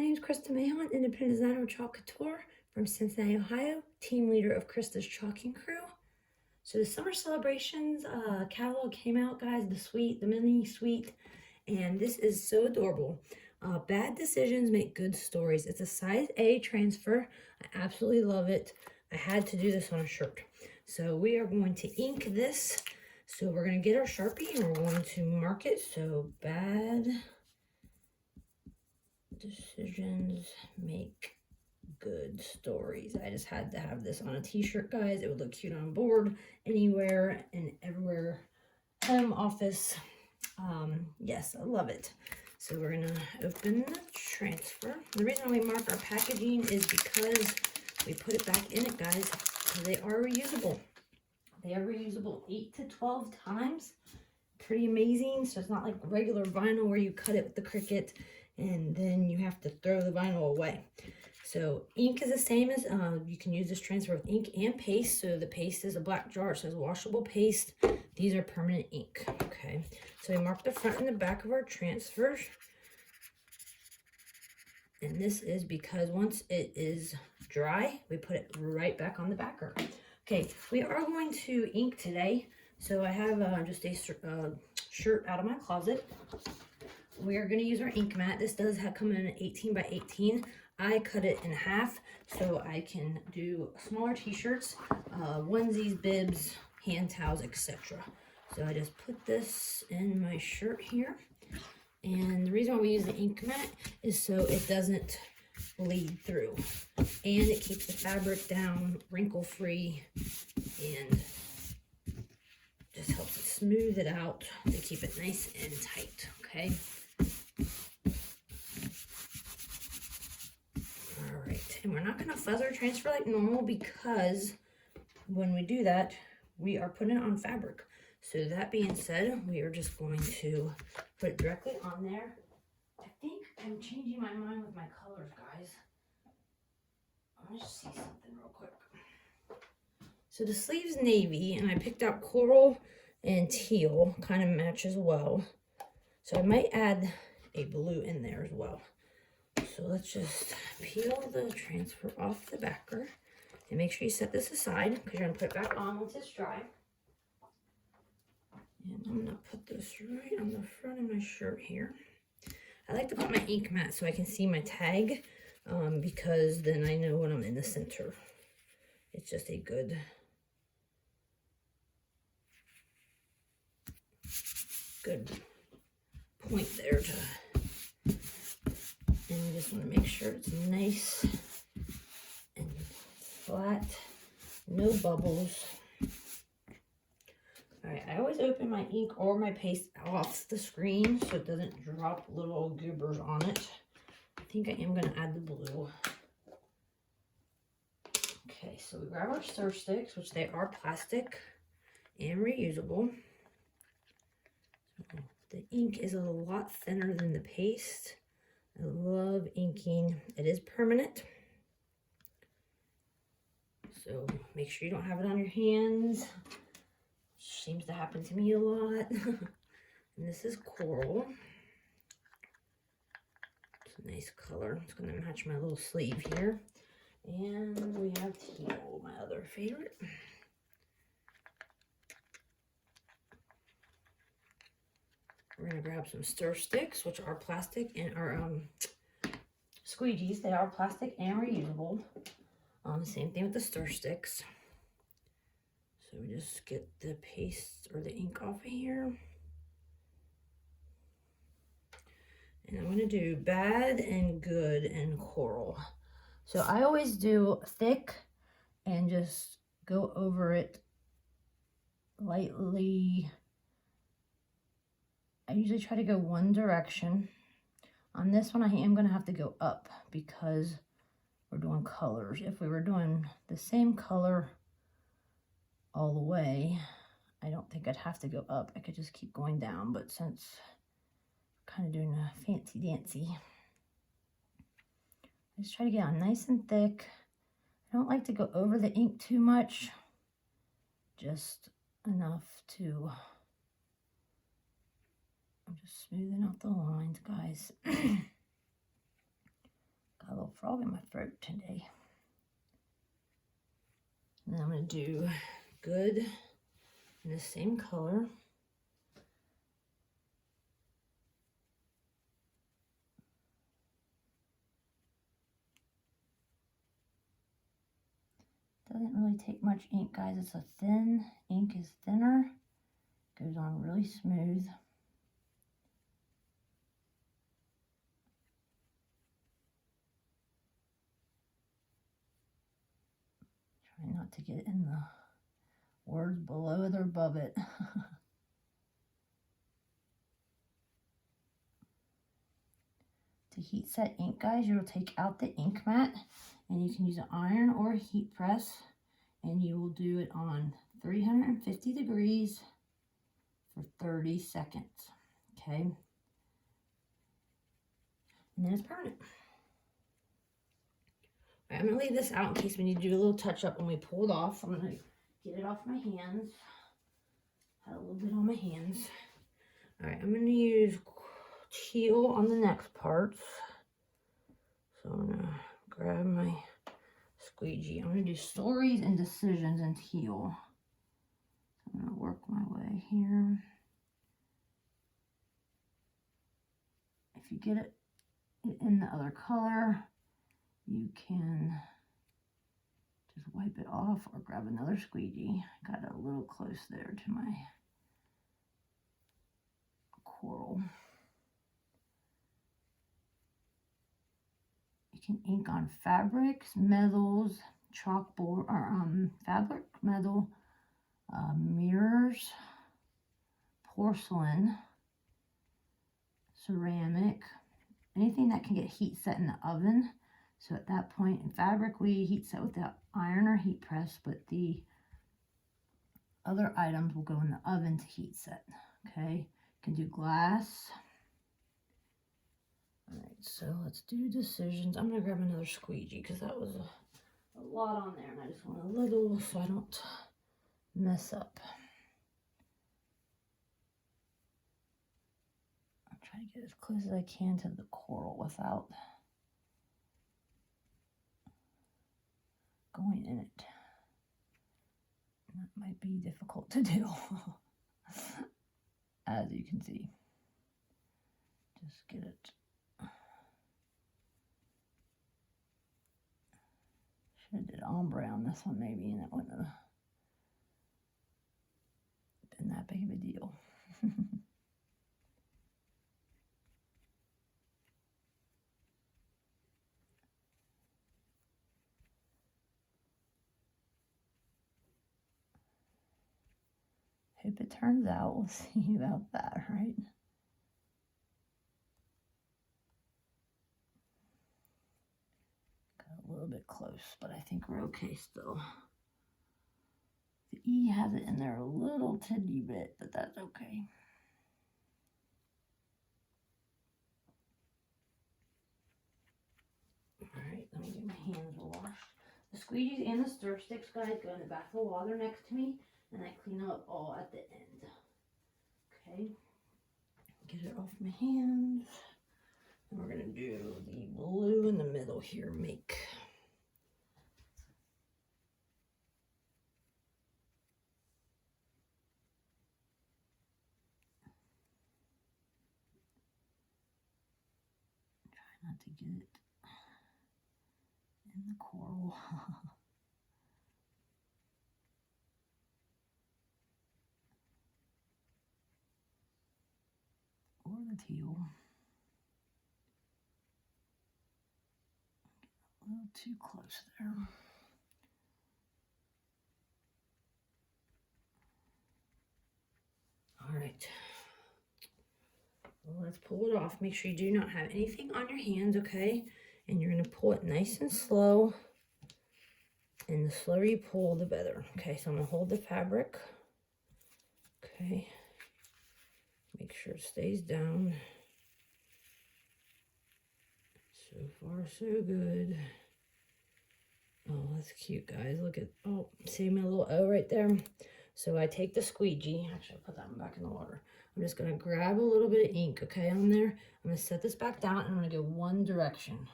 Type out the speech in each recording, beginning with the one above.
name is Krista Mahon, independent designer of Couture from Cincinnati, Ohio, team leader of Krista's Chalking Crew. So the summer celebrations catalog came out, guys, the mini suite, and this is so adorable. Bad decisions make good stories. It's a size A transfer. I absolutely love it. I had to do this on a shirt. So we are going to ink this. So we're going to get our Sharpie and we're going to mark it. So bad decisions make good stories. I just had to have this on a t-shirt, guys. It would look cute on board, anywhere and everywhere, home, office. Yes, I love it. So we're gonna open the transfer. The reason we mark our packaging is because we put it back in it, guys. They are reusable. They are reusable 8 to 12 times. Pretty amazing. So it's not like regular vinyl where you cut it with the Cricut and then you have to throw the vinyl away. So ink is the same as, you can use this transfer with ink and paste. So the paste is a black jar. It says washable paste. These are permanent ink. Okay. So we mark the front and the back of our transfers. And this is because once it is dry, we put it right back on the backer. Okay, we are going to ink today. So I have just a shirt out of my closet. We are going to use our ink mat. This does come in an 18 by 18. I cut it in half so I can do smaller t-shirts, onesies, bibs, hand towels, etc. So I just put this in my shirt here. And the reason why we use the ink mat is so it doesn't bleed through. And it keeps the fabric down, wrinkle-free, and just helps it smooth it out to keep it nice and tight, okay? Alright, and we're not going to fuzz our transfer like normal because when we do that, we are putting it on fabric. So that being said, we are just going to put it directly on there. I think I'm changing my mind with my colors, guys. I want to see something real quick. So the sleeve's navy, and I picked out coral and teal, kind of matches well. So I might add a blue in there as well. So let's just peel the transfer off the backer. And make sure you set this aside because you're going to put it back on once it's dry. And I'm going to put this right on the front of my shirt here. I like to put my ink mat so I can see my tag because then I know when I'm in the center. It's just a good point there to, and you just want to make sure it's nice and flat, no bubbles. Alright, I always open my ink or my paste off the screen so it doesn't drop little goobers on it. I think I am going to add the blue. Okay, so we grab our stir sticks, which they are plastic and reusable. So the ink is a lot thinner than the paste. I love inking. It is permanent. So make sure you don't have it on your hands. Seems to happen to me a lot. And this is coral. It's a nice color. It's going to match my little sleeve here. And we have teal, my other favorite. We're going to grab some stir sticks, which are plastic, and are squeegees. They are plastic and reusable. Same thing with the stir sticks. So we just get the paste or the ink off of here. And I'm going to do bad and good and coral. So I always do thick and just go over it lightly. I usually try to go one direction. On this one, I am going to have to go up because we're doing colors. If we were doing the same color all the way, I don't think I'd have to go up. I could just keep going down, but since I'm kind of doing a fancy dancy, I just try to get on nice and thick. I don't like to go over the ink too much, just enough to, I'm just smoothing out the lines, guys. frog in my throat today. And then I'm going to do good in the same color. Doesn't really take much ink, guys. It's a thin, ink is thinner. Goes on really smooth. Try not to get in the words below it or above it. To heat set ink, guys, you'll take out the ink mat and you can use an iron or a heat press, and you will do it on 350 degrees for 30 seconds. Okay. And then it's permanent. All right, I'm going to leave this out in case we need to do a little touch up when we pull it off. I'm going to get it off my hands. Had a little bit on my hands. All right, I'm going to use teal on the next parts. So I'm going to grab my squeegee. I'm going to do stories and decisions in teal. I'm going to work my way here. If you get it in the other color, you can just wipe it off or grab another squeegee. Got it a little close there to my coral. You can ink on fabrics, metals, chalkboard, or fabric, metal, mirrors, porcelain, ceramic, anything that can get heat set in the oven. So at that point in fabric, we heat set with the iron or heat press, but the other items will go in the oven to heat set. Okay, you can do glass. All right, so let's do decisions. I'm gonna grab another squeegee because that was a lot on there, and I just want a little so I don't mess up. I'll try to get as close as I can to the coral without going in it. That might be difficult to do, as you can see. Just get it. Should have did ombre on this one maybe, and it wouldn't have been that big of a deal. Hope it turns out. We'll see about that, right? Got a little bit close, but I think we're okay still. The E has it in there a little tiddy bit, but that's okay. All right, let me get my hands washed. The squeegees and the stir sticks, guys, go in the back of the water next to me, and I clean up all at the end. Okay, get it off my hands. And we're gonna do the blue in the middle here, make. Try not to get it in the coral. Or the teal. A little too close there. All right. Well, let's pull it off. Make sure you do not have anything on your hands, okay? And you're going to pull it nice and slow. And the slower you pull, the better. Okay, so I'm going to hold the fabric. Okay. Make sure it stays down. So far, so good. Oh, that's cute, guys. Look at, oh, see my little O right there? So I take the squeegee. Actually, I'll put that one back in the water. I'm just going to grab a little bit of ink, okay, on there. I'm going to set this back down, and I'm going to go one direction.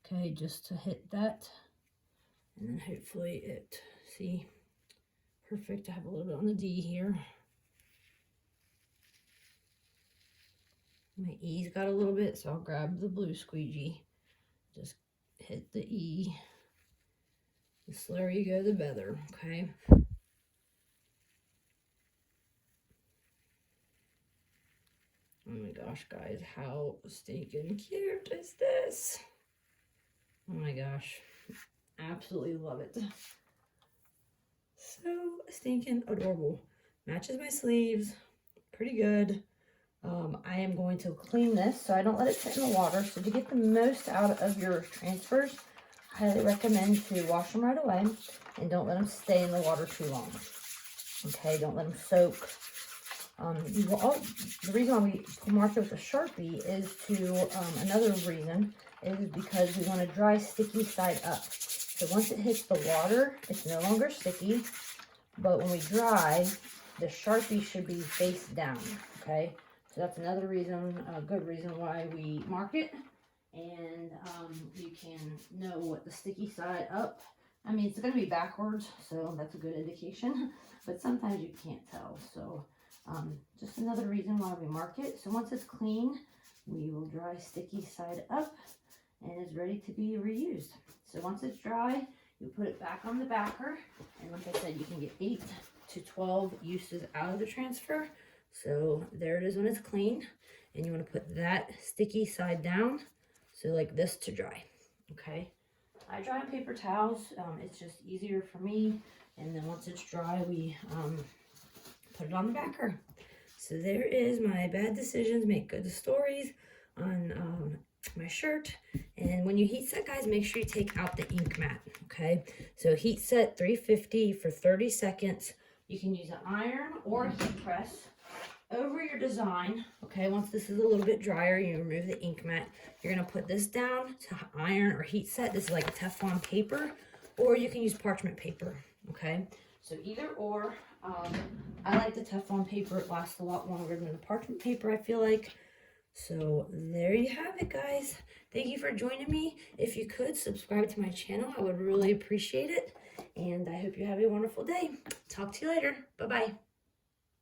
Okay, just to hit that. And then hopefully it, see, perfect. I have a little bit on the D here. My E's got a little bit, so I'll grab the blue squeegee. Just hit the E. The slower you go, the better, okay? Oh my gosh, guys, how stinking cute is this? Oh my gosh, absolutely love it. So stinking adorable. Matches my sleeves, pretty good. I am going to clean this so I don't let it sit in the water. So to get the most out of your transfers, I highly recommend to wash them right away and don't let them stay in the water too long. Okay, don't let them soak. The reason why we mark it with a Sharpie is another reason is because we want to dry sticky side up. So once it hits the water, it's no longer sticky, but when we dry, the Sharpie should be face down, okay? So that's another reason, a good reason why we mark it. And you can know what the sticky side up. I mean, it's going to be backwards, so that's a good indication. But sometimes you can't tell. So just another reason why we mark it. So once it's clean, we will dry sticky side up and it's ready to be reused. So once it's dry, you put it back on the backer. And like I said, you can get 8 to 12 uses out of the transfer. So there it is when it's clean, and you want to put that sticky side down, so like this to dry, okay? I dry on paper towels, it's just easier for me, and then once it's dry, we put it on the backer. So there is my bad decisions make good stories on my shirt. And when you heat set, guys, make sure you take out the ink mat, okay? So heat set 350 for 30 seconds. You can use an iron or a heat press over your design, okay? Once this is a little bit drier, you remove the ink mat. You're gonna put this down to iron or heat set. This is like Teflon paper, or you can use parchment paper, okay? So either or. I like the Teflon paper. It lasts a lot longer than the parchment paper, I feel like. So there you have it, guys. Thank you for joining me. If you could subscribe to my channel, I would really appreciate it. And I hope you have a wonderful day. Talk to you later. Bye-bye.